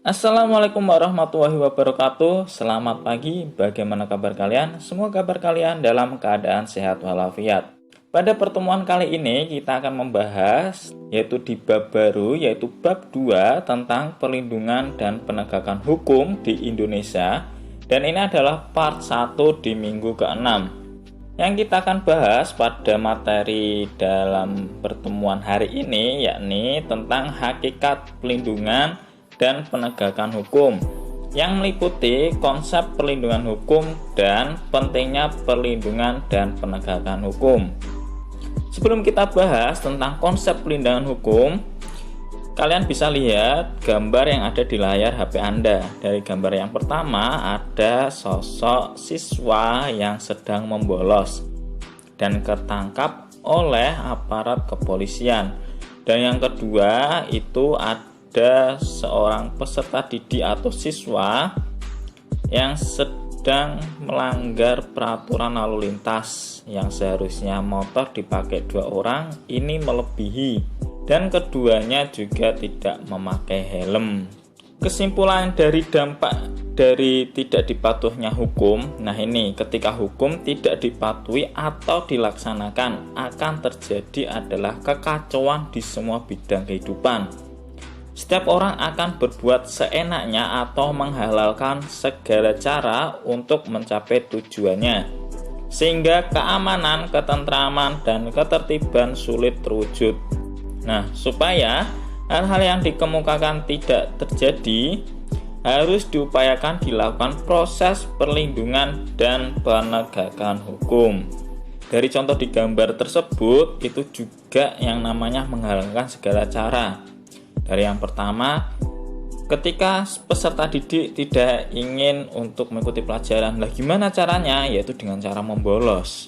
Assalamualaikum warahmatullahi wabarakatuh. Selamat pagi, bagaimana kabar kalian? Semoga kabar kalian dalam keadaan sehat walafiat. Pada pertemuan kali ini kita akan membahas yaitu di bab baru, yaitu bab 2 tentang perlindungan dan penegakan hukum di Indonesia. Dan ini adalah part 1 di minggu ke-6. Yang kita akan bahas pada materi dalam pertemuan hari ini yakni tentang hakikat pelindungan dan penegakan hukum yang meliputi konsep perlindungan hukum dan pentingnya perlindungan dan penegakan hukum. Sebelum kita bahas tentang konsep perlindungan hukum, kalian bisa lihat gambar yang ada di layar HP Anda. Dari gambar yang pertama ada sosok siswa yang sedang membolos dan ketangkap oleh aparat kepolisian. Dan yang kedua itu ada seorang peserta didik atau siswa yang sedang melanggar peraturan lalu lintas yang seharusnya motor dipakai 2 orang, ini melebihi, dan keduanya juga tidak memakai helm. Kesimpulan dari dampak dari tidak dipatuhnya hukum, nah ini ketika hukum tidak dipatuhi atau dilaksanakan akan terjadi adalah kekacauan di semua bidang kehidupan. Setiap orang akan berbuat seenaknya atau menghalalkan segala cara untuk mencapai tujuannya, sehingga keamanan, ketentraman, dan ketertiban sulit terwujud. Nah, supaya hal-hal yang dikemukakan tidak terjadi, harus diupayakan dilakukan proses perlindungan dan penegakan hukum. Dari contoh di gambar tersebut, itu juga yang namanya menghalalkan segala cara. Dari yang pertama, ketika peserta didik tidak ingin untuk mengikuti pelajaran, lah gimana caranya? Yaitu dengan cara membolos.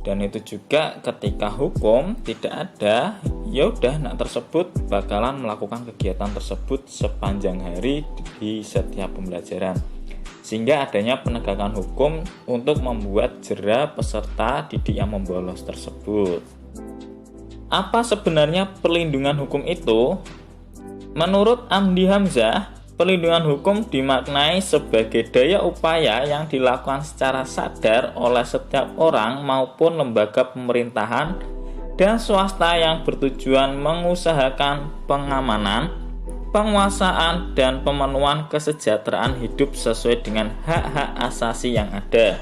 Dan itu juga ketika hukum tidak ada, ya udah anak tersebut bakalan melakukan kegiatan tersebut sepanjang hari di setiap pembelajaran. Sehingga adanya penegakan hukum untuk membuat jera peserta didik yang membolos tersebut. Apa sebenarnya perlindungan hukum itu? Menurut Amdi Hamzah, perlindungan hukum dimaknai sebagai daya upaya yang dilakukan secara sadar oleh setiap orang maupun lembaga pemerintahan dan swasta yang bertujuan mengusahakan pengamanan, penguasaan, dan pemenuhan kesejahteraan hidup sesuai dengan hak-hak asasi yang ada.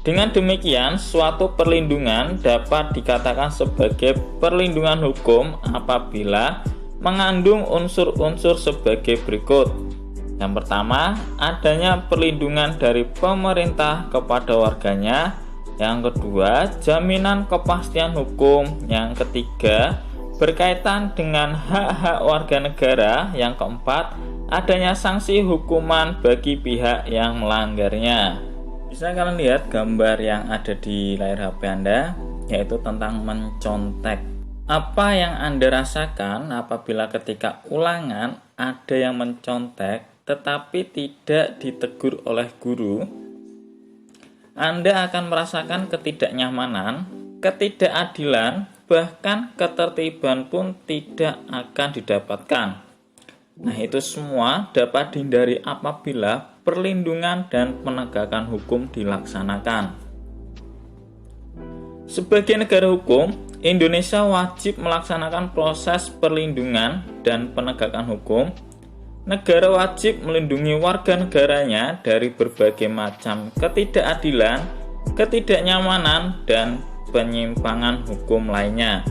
Dengan demikian, suatu perlindungan dapat dikatakan sebagai perlindungan hukum apabila mengandung unsur-unsur sebagai berikut. Yang pertama, adanya perlindungan dari pemerintah kepada warganya. Yang kedua, jaminan kepastian hukum. Yang ketiga, berkaitan dengan hak-hak warga negara. Yang keempat, adanya sanksi hukuman bagi pihak yang melanggarnya. Bisa kalian lihat gambar yang ada di layar HP Anda, yaitu tentang mencontek. Apa yang Anda rasakan apabila ketika ulangan ada yang mencontek tetapi tidak ditegur oleh guru? Anda akan merasakan ketidaknyamanan, ketidakadilan, bahkan ketertiban pun tidak akan didapatkan. Nah, itu semua dapat dihindari apabila perlindungan dan penegakan hukum dilaksanakan. Sebagai negara hukum, Indonesia wajib melaksanakan proses perlindungan dan penegakan hukum. Negara wajib melindungi warga negaranya dari berbagai macam ketidakadilan, ketidaknyamanan, dan penyimpangan hukum lainnya.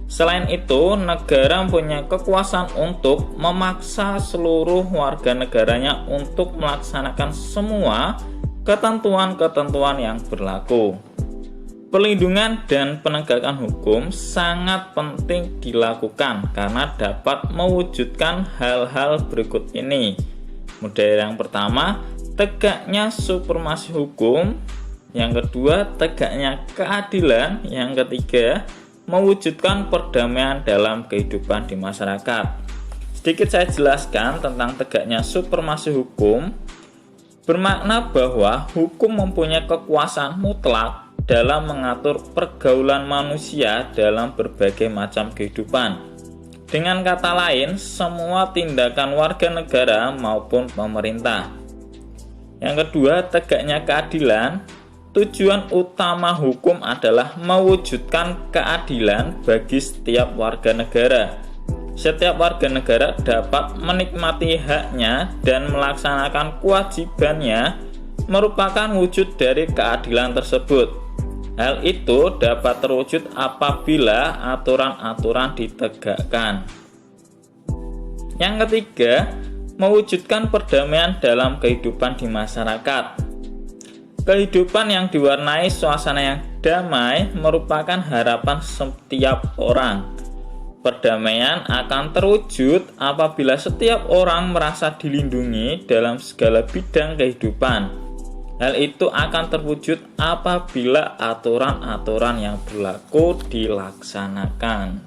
Selain itu, negara mempunyai kekuasaan untuk memaksa seluruh warga negaranya untuk melaksanakan semua ketentuan-ketentuan yang berlaku. Perlindungan dan penegakan hukum sangat penting dilakukan karena dapat mewujudkan hal-hal berikut ini. Model yang pertama, tegaknya supremasi hukum. Yang kedua, tegaknya keadilan. Yang ketiga, mewujudkan perdamaian dalam kehidupan di masyarakat. Sedikit saya jelaskan tentang tegaknya supremasi hukum. Bermakna bahwa hukum mempunyai kekuasaan mutlak dalam mengatur pergaulan manusia dalam berbagai macam kehidupan. Dengan kata lain, semua tindakan warga negara maupun pemerintah. Yang kedua, tegaknya keadilan. Tujuan utama hukum adalah mewujudkan keadilan bagi setiap warga negara. Setiap warga negara dapat menikmati haknya dan melaksanakan kewajibannya merupakan wujud dari keadilan tersebut. Hal itu dapat terwujud apabila aturan-aturan ditegakkan. Yang ketiga, mewujudkan perdamaian dalam kehidupan di masyarakat. Kehidupan yang diwarnai suasana yang damai merupakan harapan setiap orang. Perdamaian akan terwujud apabila setiap orang merasa dilindungi dalam segala bidang kehidupan. Hal itu akan terwujud apabila aturan-aturan yang berlaku dilaksanakan.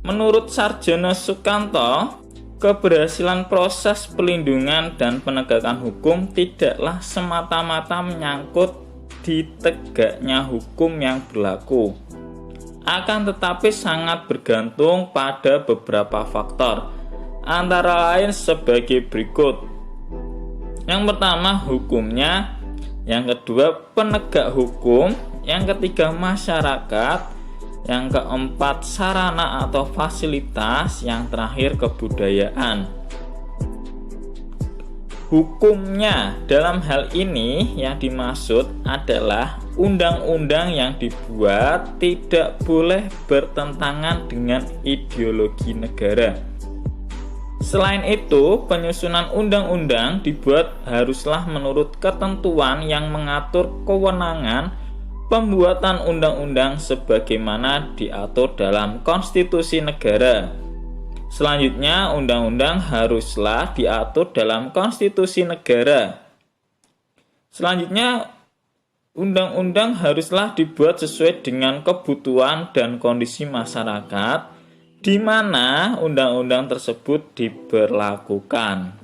Menurut Sarjono Sukanto, keberhasilan proses pelindungan dan penegakan hukum tidaklah semata-mata menyangkut di tegaknya hukum yang berlaku. Akan tetapi sangat bergantung pada beberapa faktor, antara lain sebagai berikut. Yang pertama, hukumnya. Yang kedua, penegak hukum. Yang ketiga, masyarakat. Yang keempat, sarana atau fasilitas. Yang terakhir, kebudayaan. Hukumnya dalam hal ini yang dimaksud adalah undang-undang yang dibuat tidak boleh bertentangan dengan ideologi negara. Selain itu, penyusunan undang-undang dibuat haruslah menurut ketentuan yang mengatur kewenangan pembuatan undang-undang sebagaimana diatur dalam konstitusi negara. Selanjutnya, undang-undang haruslah diatur dalam konstitusi negara. Selanjutnya, undang-undang haruslah dibuat sesuai dengan kebutuhan dan kondisi masyarakat di mana undang-undang tersebut diberlakukan.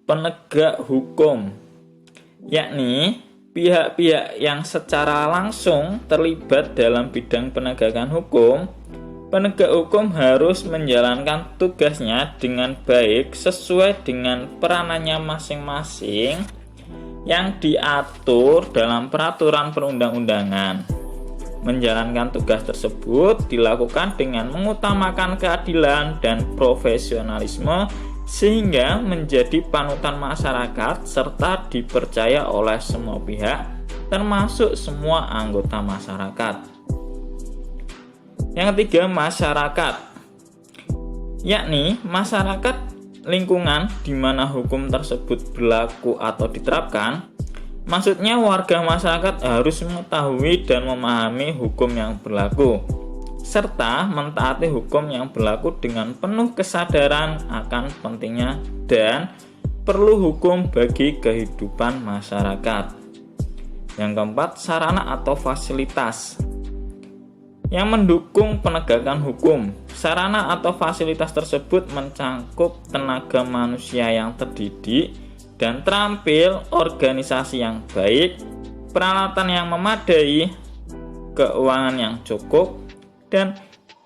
Penegak hukum, yakni pihak-pihak yang secara langsung terlibat dalam bidang penegakan hukum. Penegak hukum harus menjalankan tugasnya dengan baik sesuai dengan peranannya masing-masing yang diatur dalam peraturan perundang-undangan. Menjalankan tugas tersebut dilakukan dengan mengutamakan keadilan dan profesionalisme sehingga menjadi panutan masyarakat serta dipercaya oleh semua pihak termasuk semua anggota masyarakat. Yang ketiga, masyarakat, yakni masyarakat lingkungan di mana hukum tersebut berlaku atau diterapkan. Maksudnya warga masyarakat harus mengetahui dan memahami hukum yang berlaku, serta mentaati hukum yang berlaku dengan penuh kesadaran akan pentingnya dan perlu hukum bagi kehidupan masyarakat. Yang keempat, sarana atau fasilitas yang mendukung penegakan hukum. Sarana atau fasilitas tersebut mencakup tenaga manusia yang terdidik dan terampil, organisasi yang baik, peralatan yang memadai, keuangan yang cukup, dan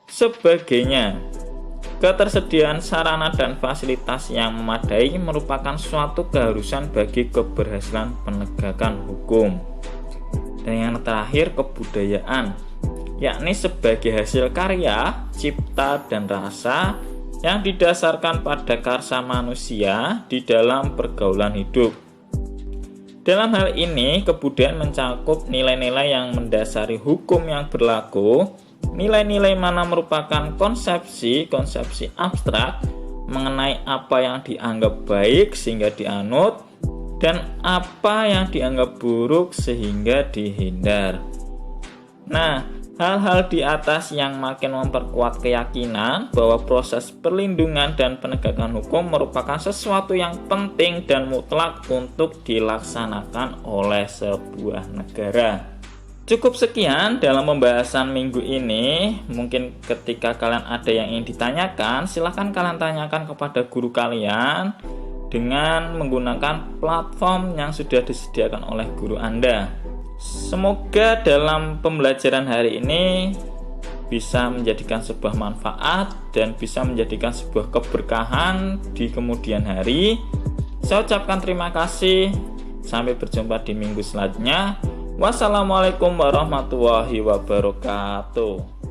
sebagainya. Ketersediaan sarana dan fasilitas yang memadai merupakan suatu keharusan bagi keberhasilan penegakan hukum. Dan yang terakhir, kebudayaan, yakni sebagai hasil karya, cipta, dan rasa yang didasarkan pada karsa manusia di dalam pergaulan hidup. Dalam hal ini, kebudayaan mencakup nilai-nilai yang mendasari hukum yang berlaku. Nilai-nilai mana merupakan konsepsi abstrak mengenai apa yang dianggap baik sehingga dianut, dan apa yang dianggap buruk sehingga dihindar. Nah, hal-hal di atas yang makin memperkuat keyakinan bahwa proses perlindungan dan penegakan hukum merupakan sesuatu yang penting dan mutlak untuk dilaksanakan oleh sebuah negara. Cukup sekian dalam pembahasan minggu ini. Mungkin ketika kalian ada yang ingin ditanyakan, silahkan kalian tanyakan kepada guru kalian dengan menggunakan platform yang sudah disediakan oleh guru Anda. Semoga dalam pembelajaran hari ini bisa menjadikan sebuah manfaat dan bisa menjadikan sebuah keberkahan di kemudian hari. Saya ucapkan terima kasih. Sampai berjumpa di minggu selanjutnya. Wassalamualaikum warahmatullahi wabarakatuh.